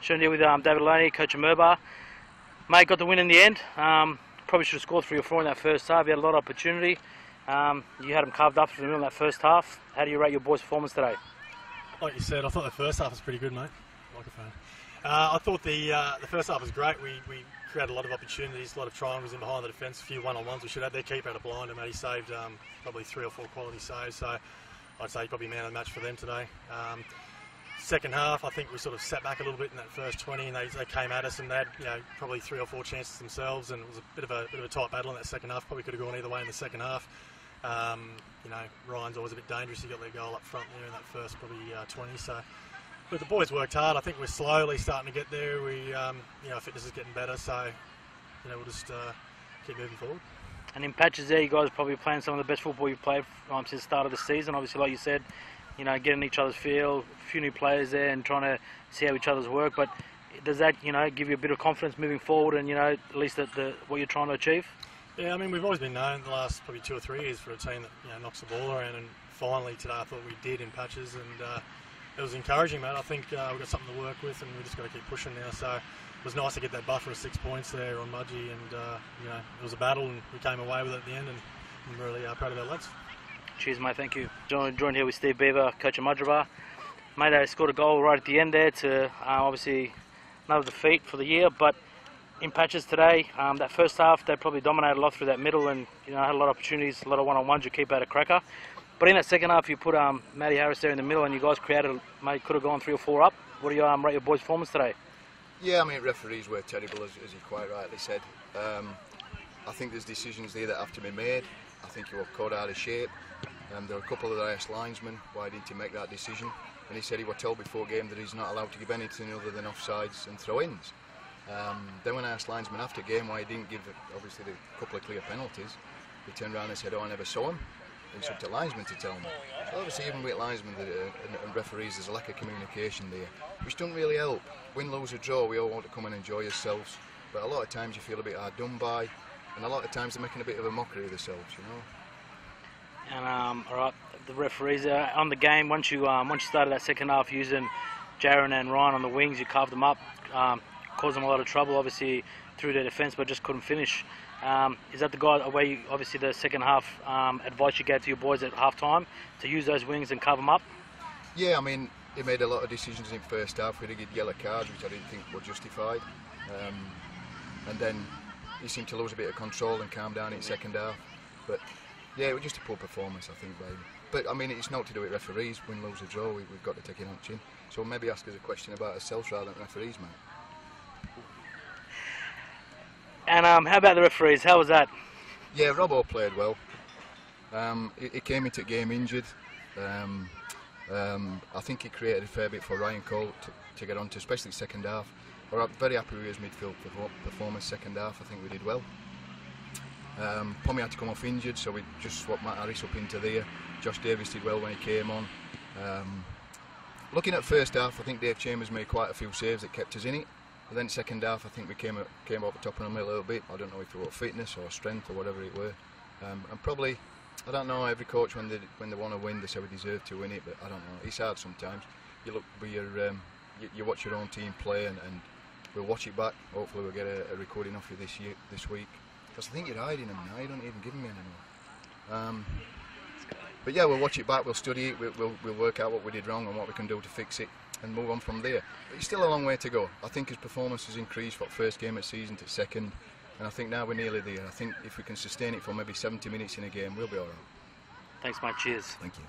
Showing here with David Loney, coach of Murwillumbah. Mate, got the win in the end. Probably should have scored 3 or 4 in that first half. You had a lot of opportunity. You had them carved up for the middle in that first half. How do you rate your boys' performance today? Like you said, I thought the first half was pretty good, mate. Microphone. I thought the first half was great. We created a lot of opportunities, a lot of triangles in behind the defence, a few one-on-ones. We should have their keeper out of blind, and he saved probably 3 or 4 quality saves. So I'd say probably man of the match for them today. Second half, I think we sort of sat back a little bit in that first 20, and they came at us, and they had probably 3 or 4 chances themselves, and it was a bit of a tight battle in that second half. Probably could have gone either way in the second half. Ryan's always a bit dangerous. He got their goal up front there in that first probably 20. So, but the boys worked hard. I think we're slowly starting to get there. Our fitness is getting better, so we'll just keep moving forward. And in patches there, you guys are probably playing some of the best football you've played since the start of the season. Obviously, like you said, getting each other's feel, a few new players there and trying to see how each other's work. But does that, give you a bit of confidence moving forward and, at least at what you're trying to achieve? Yeah, I mean, we've always been known the last probably 2 or 3 years for a team that, knocks the ball around. And finally today I thought we did in patches, and it was encouraging, mate. I think we've got something to work with, and we just got to keep pushing now. So it was nice to get that buffer of 6 points there on Mudgee, and, it was a battle, and we came away with it at the end, and I'm really proud of our lads. Cheers, mate. Thank you. Joined here with Sid Bigg Park, coach of Mudgeeraba. Mate, they scored a goal right at the end there to obviously another defeat for the year. But in patches today, that first half they probably dominated a lot through that middle, and had a lot of opportunities, a lot of one-on-ones. You keep out a cracker. But in that second half, you put Matty Harris there in the middle, and you guys created. Mate, could have gone 3 or 4 up. What do you rate your boys' performance today? Yeah, I mean, referees were terrible, as you quite rightly said. I think there's decisions there that have to be made. I think he was caught out of shape. There were a couple of the highest linesmen. Why didn't he make that decision? And he said he was told before game that he's not allowed to give anything other than offsides and throw-ins. Then when I asked linesman after game why he didn't give, obviously, the couple of clear penalties, he turned around and said, "Oh, I never saw him." It's up to linesmen to tell me. So obviously, even with linesmen and referees, there's a lack of communication there, which doesn't really help. Win, lose or draw, we all want to come and enjoy ourselves, but a lot of times you feel a bit hard done by, and a lot of times they're making a bit of a mockery of themselves, And all right, the referees on the game. Once you started that second half using Jaron and Ryan on the wings, you carved them up, caused them a lot of trouble. Obviously through their defence, but just couldn't finish. Is that the way? Obviously, the second half advice you gave to your boys at half time to use those wings and cover them up? Yeah, I mean, he made a lot of decisions in first half. We did get yellow cards, which I didn't think were justified, and then he seemed to lose a bit of control and calm down in second half. But yeah, it was just a poor performance, I think, baby. But I mean, it's not to do with referees. Win, lose or draw, we've got to take it on chin. So maybe ask us a question about ourselves rather than referees, mate. And how about the referees? How was that? Yeah, Robbo played well. He came into the game injured. I think he created a fair bit for Ryan Cole to get onto, especially second half. We're very happy with his midfield performance second half. I think we did well. Pommy had to come off injured, so we just swapped Matt Harris up into there. Josh Davis did well when he came on. Looking at first half, I think Dave Chambers made quite a few saves that kept us in it. But then second half, I think we came over top of them a little bit. I don't know if it was fitness or strength or whatever it were. And probably, I don't know, every coach when they want to win, they say we deserve to win it, but I don't know. It's hard sometimes. You look with you watch your own team play, and we'll watch it back. Hopefully we'll get a recording off you this week. Because I think you're hiding them now. You don't even give them anymore. But yeah, we'll watch it back. We'll study it. We'll work out what we did wrong and what we can do to fix it, and move on from there. But it's still a long way to go. I think his performance has increased from first game of season to second, and I think now we're nearly there. I think if we can sustain it for maybe 70 minutes in a game, we'll be all right. Thanks, mate. Cheers. Thank you.